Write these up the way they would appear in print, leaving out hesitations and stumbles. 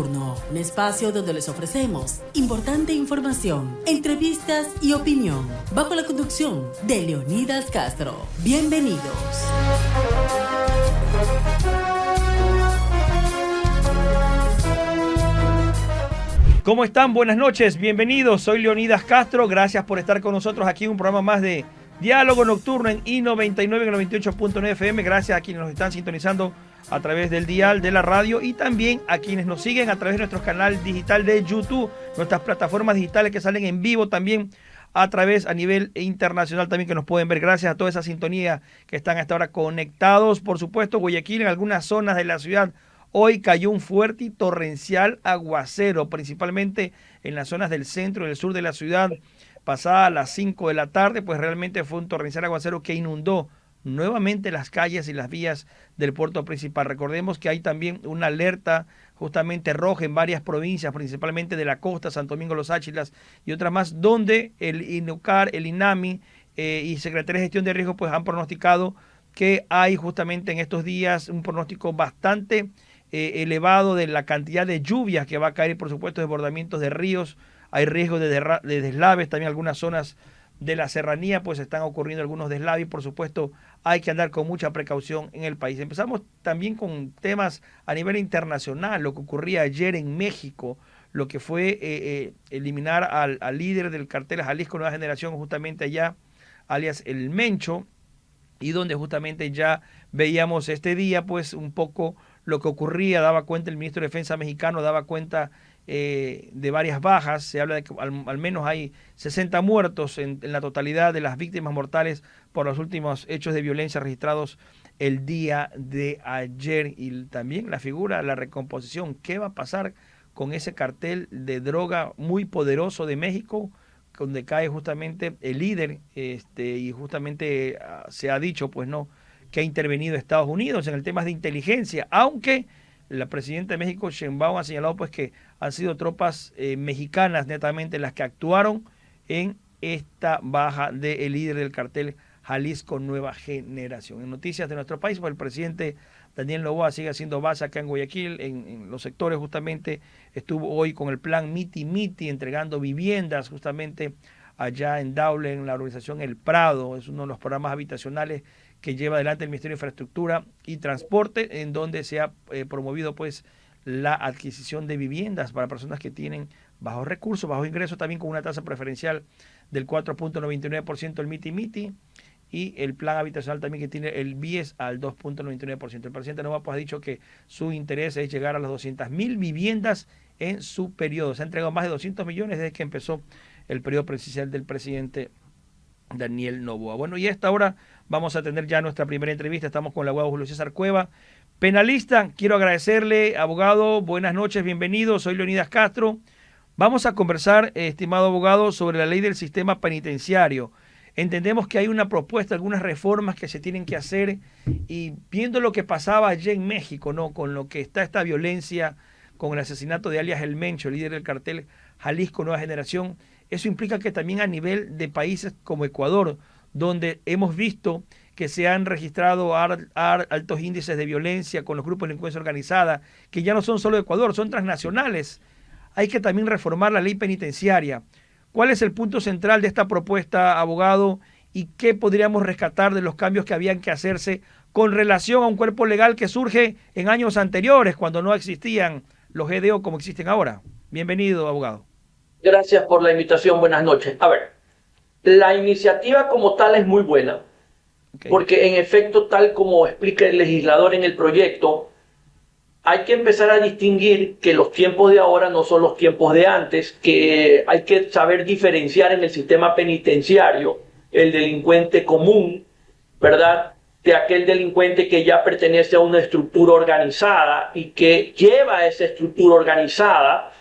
Nocturno, un espacio donde les ofrecemos importante información, entrevistas y opinión, bajo la conducción de Leonidas Castro. Bienvenidos. ¿Cómo están? Buenas noches, bienvenidos. Soy Leonidas Castro, gracias por estar con nosotros aquí en un programa más de Diálogo Nocturno en I99 en el 98.9 FM. Gracias a quienes nos están sintonizando a través del dial de la radio y también a quienes nos siguen a través de nuestro canal digital de YouTube, nuestras plataformas digitales que salen en vivo también a través a nivel internacional también que nos pueden ver. Gracias a toda esa sintonía que están hasta ahora conectados. Por supuesto, Guayaquil, en algunas zonas de la ciudad, hoy cayó un fuerte y torrencial aguacero, principalmente en las zonas del centro y del sur de la ciudad. Pasada las 5 de la tarde, pues realmente fue un torrencial aguacero que inundó nuevamente las calles y las vías del puerto principal. Recordemos que hay también una alerta justamente roja en varias provincias, principalmente de la costa, Santo Domingo, Los Áchilas y otras más, donde el INUCAR, el INAMI y Secretaría de Gestión de Riesgo pues han pronosticado que hay justamente en estos días un pronóstico bastante elevado de la cantidad de lluvias que va a caer y por supuesto desbordamientos de ríos. Hay riesgo de deslaves, también algunas zonas de la serranía pues están ocurriendo algunos deslaves y por supuesto hay que andar con mucha precaución en el país. Empezamos también con temas a nivel internacional, lo que ocurría ayer en México, lo que fue eliminar al líder del cartel Jalisco Nueva Generación justamente allá, alias El Mencho, y donde justamente ya veíamos este día pues un poco lo que ocurría, daba cuenta el ministro de Defensa mexicano, daba cuenta de varias bajas. Se habla de que al menos hay 60 muertos en la totalidad de las víctimas mortales por los últimos hechos de violencia registrados el día de ayer. Y también la figura, la recomposición, ¿qué va a pasar con ese cartel de droga muy poderoso de México, donde cae justamente el líder y justamente se ha dicho pues no que ha intervenido Estados Unidos en el tema de inteligencia, aunque la presidenta de México, Sheinbaum, ha señalado pues que han sido tropas mexicanas netamente las que actuaron en esta baja del líder del cartel Jalisco Nueva Generación. En noticias de nuestro país, pues el presidente Daniel Noboa sigue haciendo base acá en Guayaquil, en los sectores justamente, estuvo hoy con el plan Miti Miti, entregando viviendas justamente allá en Daule, en la organización El Prado, es uno de los programas habitacionales que lleva adelante el Ministerio de Infraestructura y Transporte, en donde se ha promovido pues la adquisición de viviendas para personas que tienen bajos recursos, bajos ingresos, también con una tasa preferencial del 4.99% el Miti Miti y el plan habitacional también que tiene el BIES al 2.99%. El presidente Nova pues ha dicho que su interés es llegar a las 200.000 viviendas en su periodo. Se ha entregado más de 200 millones desde que empezó el periodo presidencial del presidente Daniel Noboa. Bueno, y a esta hora vamos a tener ya nuestra primera entrevista. Estamos con el abogado Julio César Cueva, penalista. Quiero agradecerle, abogado, buenas noches, bienvenido. Soy Leonidas Castro. Vamos a conversar, estimado abogado, sobre la ley del sistema penitenciario. Entendemos que hay una propuesta, algunas reformas que se tienen que hacer y viendo lo que pasaba allí en México, ¿no? Con lo que está esta violencia, con el asesinato de alias El Mencho, líder del cartel Jalisco Nueva Generación, eso implica que también a nivel de países como Ecuador, donde hemos visto que se han registrado altos índices de violencia con los grupos de delincuencia organizada, que ya no son solo de Ecuador, son transnacionales. Hay que también reformar la ley penitenciaria. ¿Cuál es el punto central de esta propuesta, abogado? ¿Y qué podríamos rescatar de los cambios que habían que hacerse con relación a un cuerpo legal que surge en años anteriores, cuando no existían los GDO como existen ahora? Bienvenido, abogado. Gracias por la invitación. Buenas noches. A ver, la iniciativa como tal es muy buena, porque en efecto, tal como explica el legislador en el proyecto, hay que empezar a distinguir que los tiempos de ahora no son los tiempos de antes, que hay que saber diferenciar en el sistema penitenciario el delincuente común, ¿verdad?, de aquel delincuente que ya pertenece a una estructura organizada y que lleva esa estructura organizada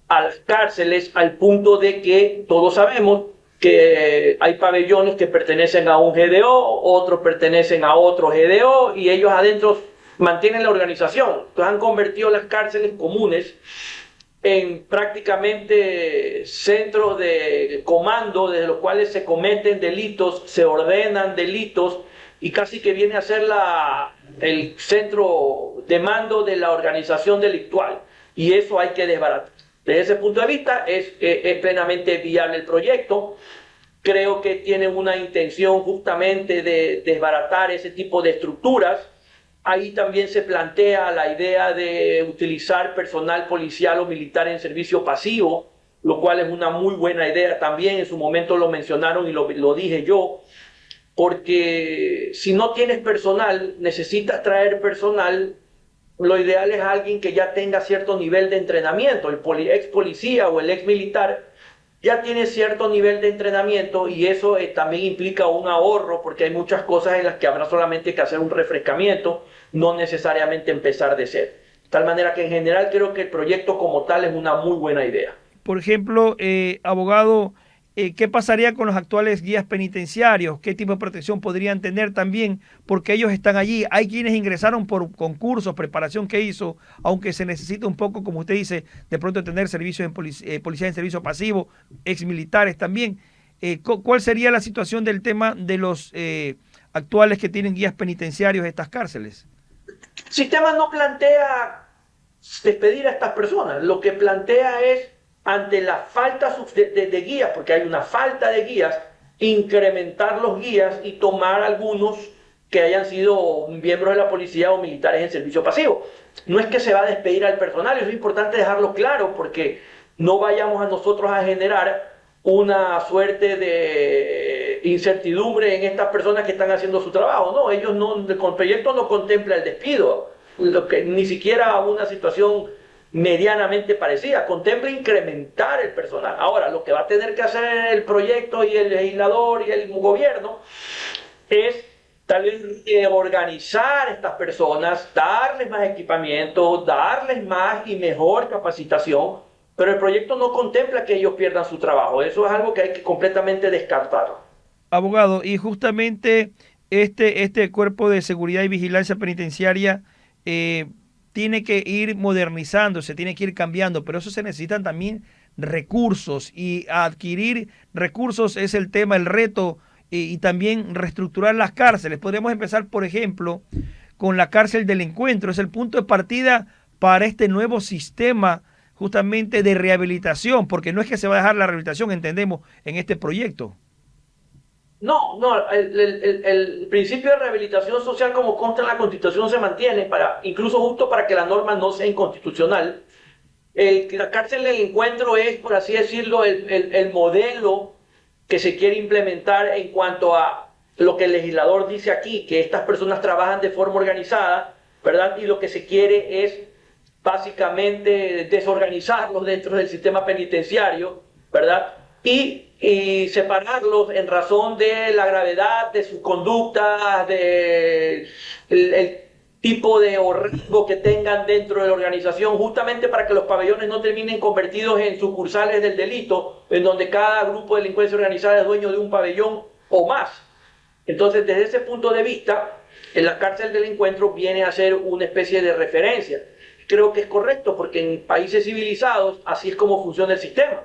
a las cárceles al punto de que todos sabemos que hay pabellones que pertenecen a un GDO, otros pertenecen a otro GDO y ellos adentro mantienen la organización. Entonces han convertido las cárceles comunes en prácticamente centros de comando desde los cuales se cometen delitos, se ordenan delitos y casi que viene a ser el centro de mando de la organización delictual. y eso hay que desbaratar. Desde ese punto de vista es plenamente viable el proyecto. Creo que tiene una intención justamente de desbaratar ese tipo de estructuras. Ahí también se plantea la idea de utilizar personal policial o militar en servicio pasivo, lo cual es una muy buena idea también. En su momento lo mencionaron y lo dije yo, porque si no tienes personal, necesitas traer personal. Lo ideal es alguien que ya tenga cierto nivel de entrenamiento. El ex policía o el ex militar ya tiene cierto nivel de entrenamiento, y eso también implica un ahorro, porque hay muchas cosas en las que habrá solamente que hacer un refrescamiento, no necesariamente empezar de cero. De tal manera que en general creo que el proyecto como tal es una muy buena idea. Por ejemplo, abogado, ¿qué pasaría con los actuales guías penitenciarios? ¿Qué tipo de protección podrían tener también? Porque ellos están allí. Hay quienes ingresaron por concursos, preparación que hizo, aunque se necesita un poco, como usted dice, de pronto tener servicios en policía en servicio pasivo, exmilitares también. ¿Cuál sería la situación del tema de los actuales que tienen guías penitenciarios de estas cárceles? El sistema no plantea despedir a estas personas. Lo que plantea es, ante la falta de guías, porque hay una falta de guías, incrementar los guías y tomar algunos que hayan sido miembros de la policía o militares en servicio pasivo. No es que se va a despedir al personal, eso es importante dejarlo claro, porque no vayamos a nosotros a generar una suerte de incertidumbre en estas personas que están haciendo su trabajo. No, ellos no, el proyecto no contempla el despido, ni siquiera una situación medianamente parecida, contempla incrementar el personal. Ahora, lo que va a tener que hacer el proyecto y el legislador y el gobierno es tal vez organizar a estas personas, darles más equipamiento, darles más y mejor capacitación, pero el proyecto no contempla que ellos pierdan su trabajo. Eso es algo que hay que completamente descartar. Abogado, y justamente este cuerpo de seguridad y vigilancia penitenciaria tiene que ir modernizándose, tiene que ir cambiando, pero eso se necesitan también recursos, y adquirir recursos es el tema, el reto, y también reestructurar las cárceles. Podríamos empezar, por ejemplo, con la cárcel del Encuentro. Es el punto de partida para este nuevo sistema justamente de rehabilitación, porque no es que se va a dejar la rehabilitación, entendemos, en este proyecto. No, el principio de rehabilitación social, como consta en la Constitución, se mantiene, incluso justo para que la norma no sea inconstitucional. La cárcel del Encuentro es, por así decirlo, el modelo que se quiere implementar en cuanto a lo que el legislador dice aquí, que estas personas trabajan de forma organizada, ¿verdad? Y lo que se quiere es básicamente desorganizarlos dentro del sistema penitenciario, ¿verdad? Y separarlos en razón de la gravedad de sus conductas, de el tipo de rango que tengan dentro de la organización, justamente para que los pabellones no terminen convertidos en sucursales del delito, en donde cada grupo de delincuencia organizada es dueño de un pabellón o más. Entonces, desde ese punto de vista, en la cárcel del Encuentro viene a ser una especie de referencia. Creo que es correcto, porque en países civilizados así es como funciona el sistema.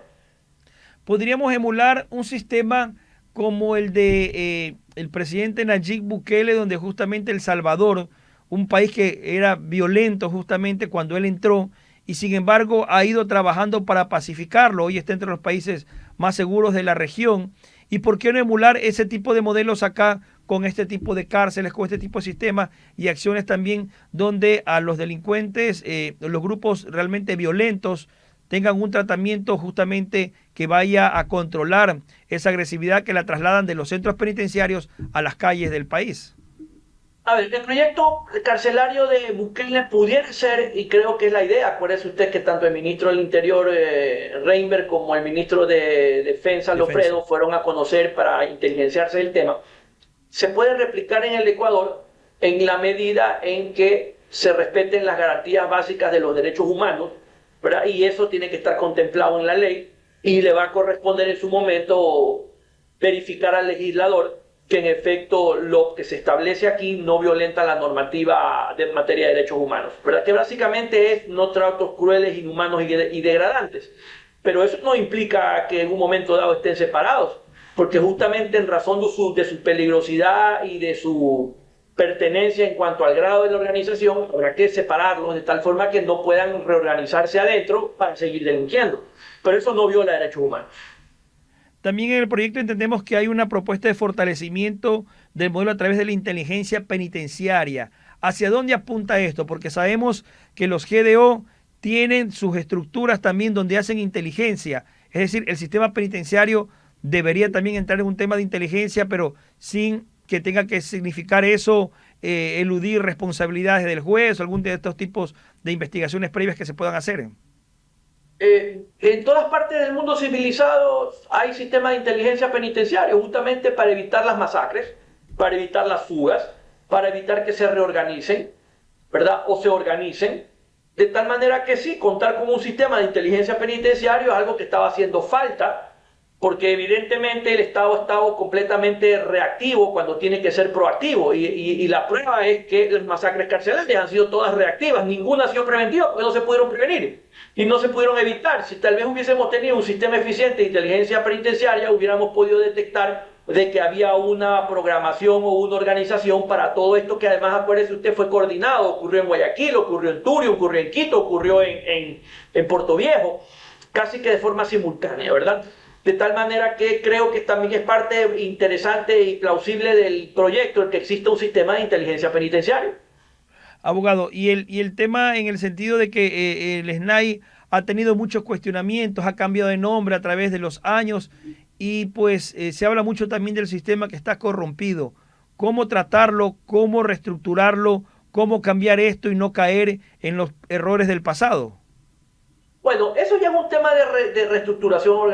Podríamos emular un sistema como el de el presidente Nayib Bukele, donde justamente El Salvador, un país que era violento justamente cuando él entró, y sin embargo ha ido trabajando para pacificarlo. Hoy está entre los países más seguros de la región. ¿Y por qué no emular ese tipo de modelos acá, con este tipo de cárceles, con este tipo de sistemas y acciones también, donde a los delincuentes, los grupos realmente violentos, tengan un tratamiento justamente que vaya a controlar esa agresividad que la trasladan de los centros penitenciarios a las calles del país? A ver, el proyecto carcelario de Bukele pudiera ser, y creo que es la idea, acuérdese usted que tanto el ministro del Interior, Reinberg, como el ministro de Defensa, Lofredo, fueron a conocer para inteligenciarse el tema. Se puede replicar en el Ecuador en la medida en que se respeten las garantías básicas de los derechos humanos, ¿verdad? Y eso tiene que estar contemplado en la ley, y le va a corresponder en su momento verificar al legislador que en efecto lo que se establece aquí no violenta la normativa de materia de derechos humanos, ¿verdad? Que básicamente es no tratos crueles, inhumanos y degradantes. Pero eso no implica que en un momento dado estén separados, porque justamente en razón de su peligrosidad y de su pertenencia en cuanto al grado de la organización, habrá que separarlos de tal forma que no puedan reorganizarse adentro para seguir delinquiendo. Pero eso no viola derechos humanos. También en el proyecto entendemos que hay una propuesta de fortalecimiento del modelo a través de la inteligencia penitenciaria. ¿Hacia dónde apunta esto? Porque sabemos que los GDO tienen sus estructuras también donde hacen inteligencia. Es decir, el sistema penitenciario debería también entrar en un tema de inteligencia, pero sin que tenga que significar eso eludir responsabilidades del juez o algún de estos tipos de investigaciones previas que se puedan hacer. En todas partes del mundo civilizado hay sistemas de inteligencia penitenciaria justamente para evitar las masacres, para evitar las fugas, para evitar que se reorganicen, ¿verdad? O se organicen. De tal manera que sí, contar con un sistema de inteligencia penitenciario es algo que estaba haciendo falta, porque evidentemente el Estado ha estado completamente reactivo cuando tiene que ser proactivo. Y la prueba es que las masacres carcelarias han sido todas reactivas, ninguna ha sido preventiva porque no se pudieron prevenir y no se pudieron evitar. Si tal vez hubiésemos tenido un sistema eficiente de inteligencia penitenciaria, hubiéramos podido detectar de que había una programación o una organización para todo esto, que además, acuérdese usted, fue coordinado. Ocurrió en Guayaquil, ocurrió en Turio, ocurrió en Quito, ocurrió en Puerto Viejo, casi que de forma simultánea, ¿verdad? De tal manera que creo que también es parte interesante y plausible del proyecto el que exista un sistema de inteligencia penitenciario. Abogado, y el tema en el sentido de que el SNAI ha tenido muchos cuestionamientos, ha cambiado de nombre a través de los años y pues se habla mucho también del sistema que está corrompido. ¿Cómo tratarlo? ¿Cómo reestructurarlo? ¿Cómo cambiar esto y no caer en los errores del pasado? Bueno, eso ya es un tema de reestructuración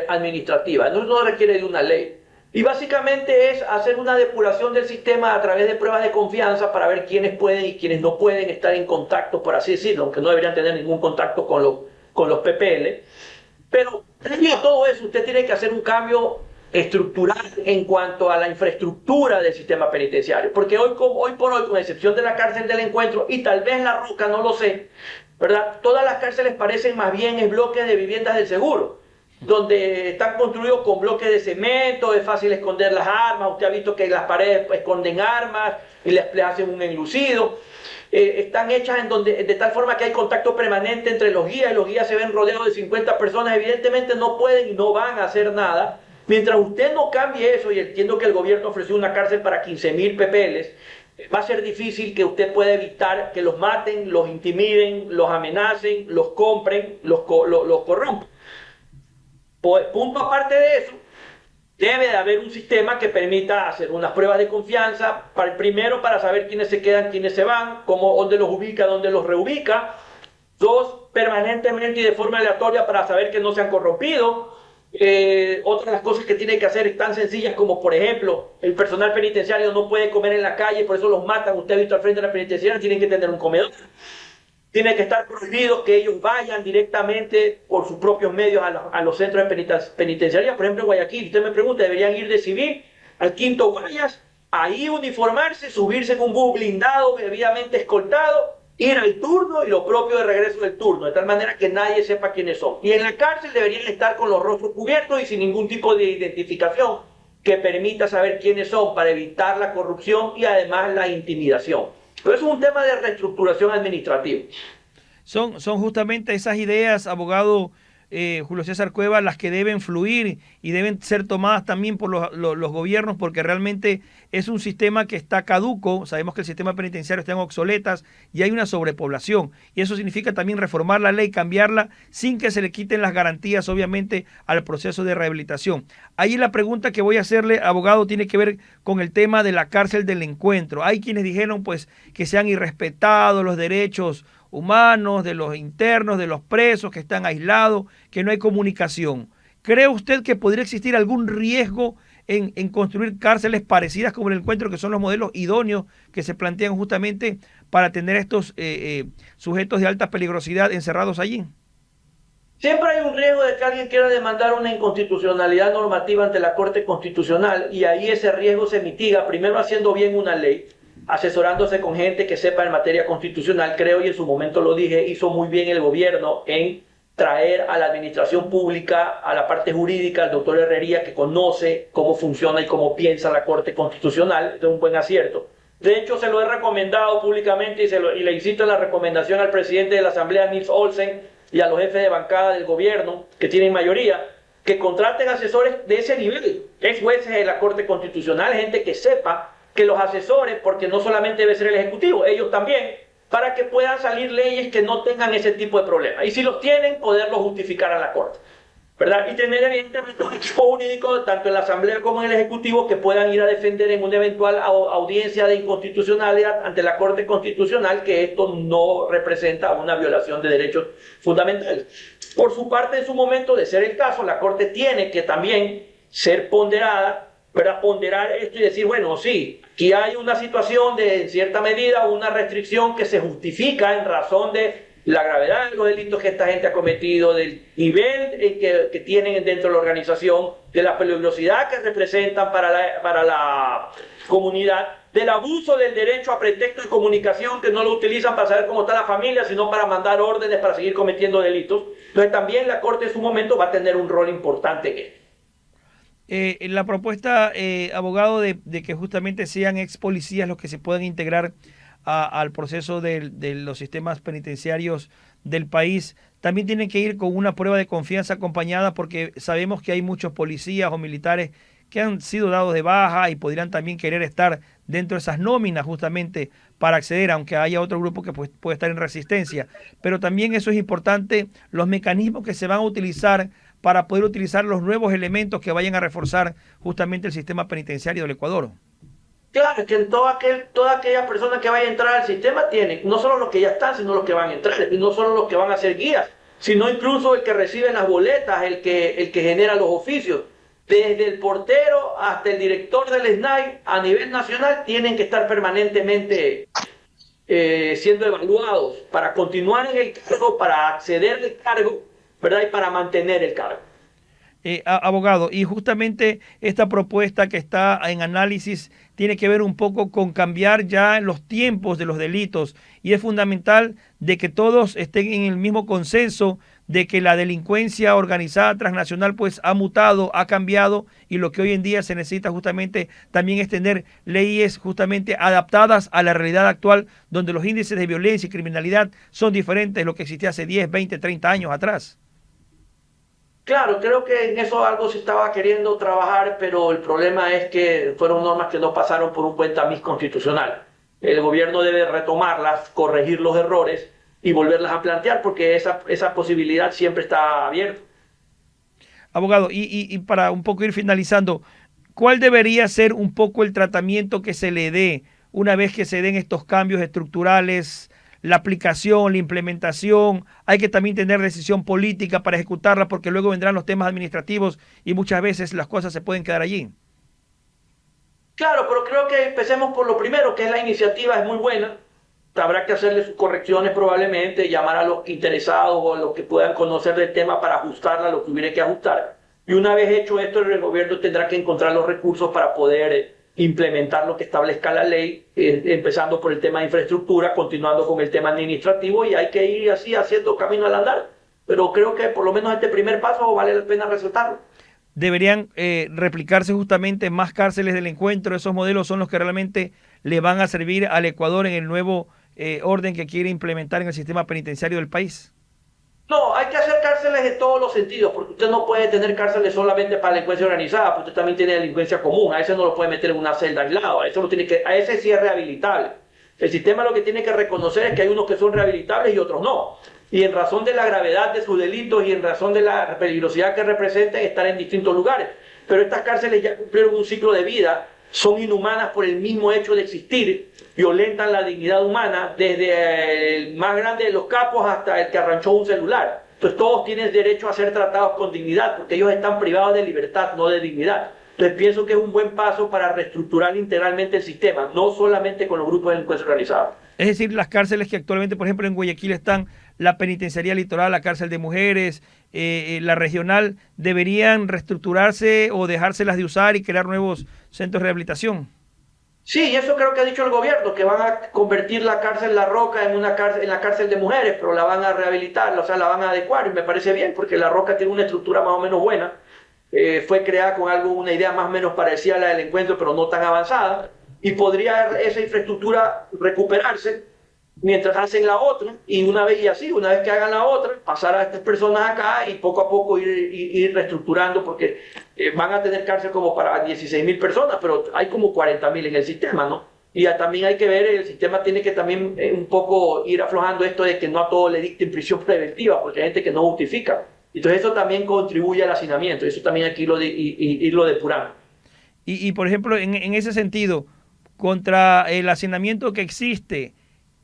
administrativa, no requiere de una ley. Y básicamente es hacer una depuración del sistema a través de pruebas de confianza para ver quiénes pueden y quiénes no pueden estar en contacto, por así decirlo, aunque no deberían tener ningún contacto con los PPL. Pero debido a todo eso, usted tiene que hacer un cambio estructural en cuanto a la infraestructura del sistema penitenciario. Porque hoy por hoy, con excepción de la cárcel del Encuentro y tal vez La Roca, no lo sé, ¿verdad? Todas las cárceles parecen más bien bloques de viviendas del seguro, donde están construidos con bloques de cemento, es fácil esconder las armas. Usted ha visto que las paredes esconden armas y les hacen un enlucido. Están hechas de tal forma que hay contacto permanente entre los guías, y los guías se ven rodeados de 50 personas. Evidentemente no pueden y no van a hacer nada. Mientras usted no cambie eso, y entiendo que el gobierno ofreció una cárcel para 15.000 PPLs, va a ser difícil que usted pueda evitar que los maten, los intimiden, los amenacen, los compren, los corrompan. Punto aparte de eso, debe de haber un sistema que permita hacer unas pruebas de confianza, primero para saber quiénes se quedan, quiénes se van, dónde los ubica, dónde los reubica. Dos, permanentemente y de forma aleatoria para saber que no se han corrompido. Otras de las cosas que tiene que hacer es tan sencillas como, por ejemplo, el personal penitenciario no puede comer en la calle, por eso los matan. Usted ha visto al frente de la penitenciaria, tienen que tener un comedor. Tiene que estar prohibido que ellos vayan directamente por sus propios medios a los centros de penitenciaria. Por ejemplo, en Guayaquil, usted me pregunta, deberían ir de civil al Quinto Guayas, ahí uniformarse, subirse en un bus blindado, debidamente escoltado, ir al turno y lo propio de regreso del turno, de tal manera que nadie sepa quiénes son. Y en la cárcel deberían estar con los rostros cubiertos y sin ningún tipo de identificación que permita saber quiénes son, para evitar la corrupción y además la intimidación. Pero eso es un tema de reestructuración administrativa. Son justamente esas ideas, abogado Julio César Cueva, las que deben fluir y deben ser tomadas también por los gobiernos, porque realmente es un sistema que está caduco. Sabemos que el sistema penitenciario está en obsoletas y hay una sobrepoblación, y eso significa también reformar la ley, cambiarla sin que se le quiten las garantías, obviamente, al proceso de rehabilitación. Ahí la pregunta que voy a hacerle, abogado, tiene que ver con el tema de la cárcel del Encuentro. Hay quienes dijeron pues que se han irrespetado los derechos humanos de los internos, de los presos, que están aislados, que no hay comunicación. ¿Cree usted que podría existir algún riesgo en construir cárceles parecidas como el Encuentro, que son los modelos idóneos que se plantean justamente para tener estos sujetos de alta peligrosidad encerrados allí? Siempre hay un riesgo de que alguien quiera demandar una inconstitucionalidad normativa ante la Corte Constitucional, y ahí ese riesgo se mitiga primero haciendo bien una ley, asesorándose con gente que sepa en materia constitucional. Creo, y en su momento lo dije, hizo muy bien el gobierno en traer a la administración pública, a la parte jurídica, al doctor Herrería, que conoce cómo funciona y cómo piensa la Corte Constitucional. Este es un buen acierto. De hecho, se lo he recomendado públicamente y le insisto en la recomendación al presidente de la Asamblea, Nils Olsen, y a los jefes de bancada del gobierno, que tienen mayoría, que contraten asesores de ese nivel, ex jueces de la Corte Constitucional, gente que sepa que los asesores, porque no solamente debe ser el Ejecutivo, ellos también, para que puedan salir leyes que no tengan ese tipo de problemas. Y si los tienen, poderlos justificar a la Corte, ¿verdad? Y tener evidentemente un equipo único, tanto en la Asamblea como en el Ejecutivo, que puedan ir a defender en una eventual audiencia de inconstitucionalidad ante la Corte Constitucional que esto no representa una violación de derechos fundamentales. Por su parte, en su momento, de ser el caso, la Corte tiene que también ser ponderada, ¿verdad? Ponderar esto y decir, bueno, sí, aquí hay una situación de, en cierta medida, una restricción que se justifica en razón de la gravedad de los delitos que esta gente ha cometido, del nivel que tienen dentro de la organización, de la peligrosidad que representan para la comunidad, del abuso del derecho a pretexto de comunicación, que no lo utilizan para saber cómo está la familia, sino para mandar órdenes para seguir cometiendo delitos. Entonces también la Corte en su momento va a tener un rol importante en esto. La propuesta, abogado, de que justamente sean ex policías los que se puedan integrar al proceso de los sistemas penitenciarios del país, también tienen que ir con una prueba de confianza acompañada, porque sabemos que hay muchos policías o militares que han sido dados de baja y podrían también querer estar dentro de esas nóminas justamente para acceder, aunque haya otro grupo que puede estar en resistencia. Pero también eso es importante, los mecanismos que se van a utilizar para poder utilizar los nuevos elementos que vayan a reforzar justamente el sistema penitenciario del Ecuador. Claro, es que toda aquella persona que vaya a entrar al sistema tiene, no solo los que ya están, sino los que van a entrar, y no solo los que van a ser guías, sino incluso el que recibe las boletas, el que genera los oficios. Desde el portero hasta el director del SNAI a nivel nacional tienen que estar permanentemente siendo evaluados para continuar en el cargo, para acceder al cargo, ¿verdad? Y para mantener el cargo. Abogado, y justamente esta propuesta que está en análisis tiene que ver un poco con cambiar ya los tiempos de los delitos, y es fundamental de que todos estén en el mismo consenso de que la delincuencia organizada transnacional pues ha mutado, ha cambiado, y lo que hoy en día se necesita justamente también es tener leyes justamente adaptadas a la realidad actual, donde los índices de violencia y criminalidad son diferentes de lo que existía hace 10, 20, 30 años atrás. Claro, creo que en eso algo se estaba queriendo trabajar, pero el problema es que fueron normas que no pasaron por un buen tamiz constitucional. El gobierno debe retomarlas, corregir los errores y volverlas a plantear, porque esa posibilidad siempre está abierta. Abogado, y para un poco ir finalizando, ¿cuál debería ser un poco el tratamiento que se le dé una vez que se den estos cambios estructurales? La aplicación, la implementación, hay que también tener decisión política para ejecutarla, porque luego vendrán los temas administrativos y muchas veces las cosas se pueden quedar allí. Claro, pero creo que empecemos por lo primero, que es la iniciativa, es muy buena. Habrá que hacerle sus correcciones probablemente, llamar a los interesados o a los que puedan conocer del tema para ajustarla, lo que hubiera que ajustar. Y una vez hecho esto, el gobierno tendrá que encontrar los recursos para poder implementar lo que establezca la ley, empezando por el tema de infraestructura, continuando con el tema administrativo, y hay que ir así haciendo camino al andar. Pero creo que por lo menos este primer paso vale la pena resaltarlo. Deberían replicarse justamente más cárceles del encuentro. Esos modelos son los que realmente le van a servir al Ecuador en el nuevo orden que quiere implementar en el sistema penitenciario del país. No, hay que hacer cárceles en todos los sentidos, porque usted no puede tener cárceles solamente para delincuencia organizada, porque usted también tiene delincuencia común. A ese no lo puede meter en una celda aislada, a ese sí es rehabilitable. El sistema lo que tiene que reconocer es que hay unos que son rehabilitables y otros no. Y en razón de la gravedad de sus delitos y en razón de la peligrosidad que representan, estar en distintos lugares. Pero estas cárceles ya cumplieron un ciclo de vida, son inhumanas por el mismo hecho de existir, violentan la dignidad humana, desde el más grande de los capos hasta el que arranchó un celular. Entonces todos tienen derecho a ser tratados con dignidad, porque ellos están privados de libertad, no de dignidad. Entonces pienso que es un buen paso para reestructurar integralmente el sistema, no solamente con los grupos de delincuencia organizada. Es decir, las cárceles que actualmente, por ejemplo, en Guayaquil están la penitenciaría litoral, la cárcel de mujeres, la regional, ¿deberían reestructurarse o dejárselas de usar y crear nuevos centros de rehabilitación? Sí, y eso creo que ha dicho el gobierno, que van a convertir la cárcel La Roca en la cárcel de mujeres, pero la van a rehabilitar, o sea, la van a adecuar, y me parece bien, porque La Roca tiene una estructura más o menos buena, fue creada con una idea más o menos parecida a la del encuentro, pero no tan avanzada. y podría esa infraestructura recuperarse mientras hacen la otra, y una vez que hagan la otra, pasar a estas personas acá y poco a poco ir reestructurando, porque van a tener cárcel como para 16.000 personas, pero hay como 40.000 en el sistema, ¿no? Y también hay que ver, el sistema tiene que también un poco ir aflojando esto de que no a todos le dicten prisión preventiva, porque hay gente que no justifica. Entonces eso también contribuye al hacinamiento, eso también hay que irlo depurando. Y por ejemplo, en ese sentido, contra el hacinamiento que existe,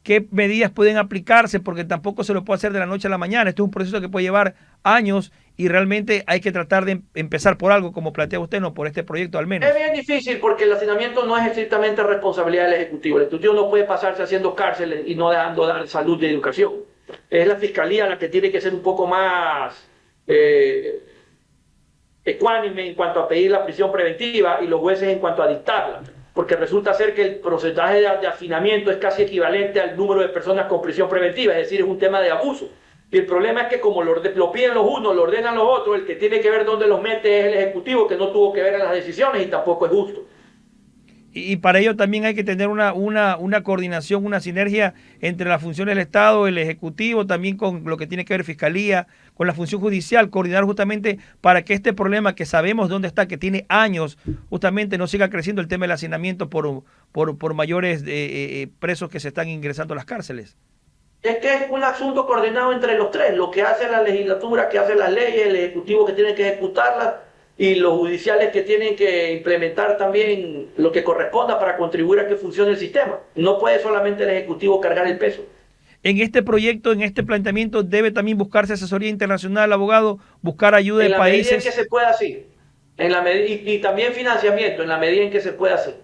¿qué medidas pueden aplicarse? Porque tampoco se lo puede hacer de la noche a la mañana. Esto es un proceso que puede llevar años y realmente hay que tratar de empezar por algo, como plantea usted, no por este proyecto al menos. Es bien difícil porque el hacinamiento no es estrictamente responsabilidad del Ejecutivo. El Ejecutivo no puede pasarse haciendo cárceles y no dejando dar salud y educación. Es la Fiscalía la que tiene que ser un poco más ecuánime en cuanto a pedir la prisión preventiva y los jueces en cuanto a dictarla. Porque resulta ser que el porcentaje de hacinamiento es casi equivalente al número de personas con prisión preventiva, es decir, es un tema de abuso. Y el problema es que como lo piden los unos, lo ordenan los otros, el que tiene que ver dónde los mete es el Ejecutivo, que no tuvo que ver en las decisiones y tampoco es justo. Y para ello también hay que tener una coordinación, una sinergia entre las funciones del Estado, el Ejecutivo, también con lo que tiene que ver Fiscalía, con la función judicial, coordinar justamente para que este problema que sabemos dónde está, que tiene años, justamente no siga creciendo el tema del hacinamiento por mayores presos que se están ingresando a las cárceles. Es que es un asunto coordinado entre los tres, lo que hace la legislatura, que hace las leyes, el Ejecutivo que tiene que ejecutarlas, y los judiciales que tienen que implementar también lo que corresponda para contribuir a que funcione el sistema. No puede solamente el Ejecutivo cargar el peso. En este proyecto, en este planteamiento, debe también buscarse asesoría internacional, abogado, buscar ayuda de países. En la medida en que se pueda, sí. Y también financiamiento, en la medida en que se pueda hacer.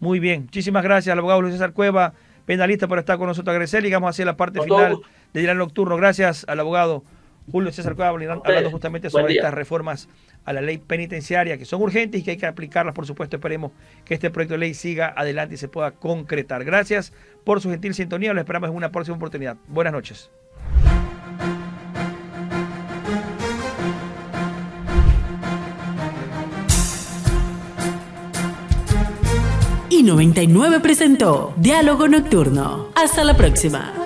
Muy bien. Muchísimas gracias al abogado Julio César Cueva, penalista, por estar con nosotros. Agradecer, digamos, hacia la parte final de Diálogo Nocturno. Gracias al abogado Julio César Cueva, hablando justamente sobre estas reformas a la ley penitenciaria que son urgentes y que hay que aplicarlas, por supuesto. Esperemos que este proyecto de ley siga adelante y se pueda concretar. Gracias por su gentil sintonía, lo esperamos en una próxima oportunidad. Buenas noches. Y 99 presentó Diálogo Nocturno. Hasta la próxima.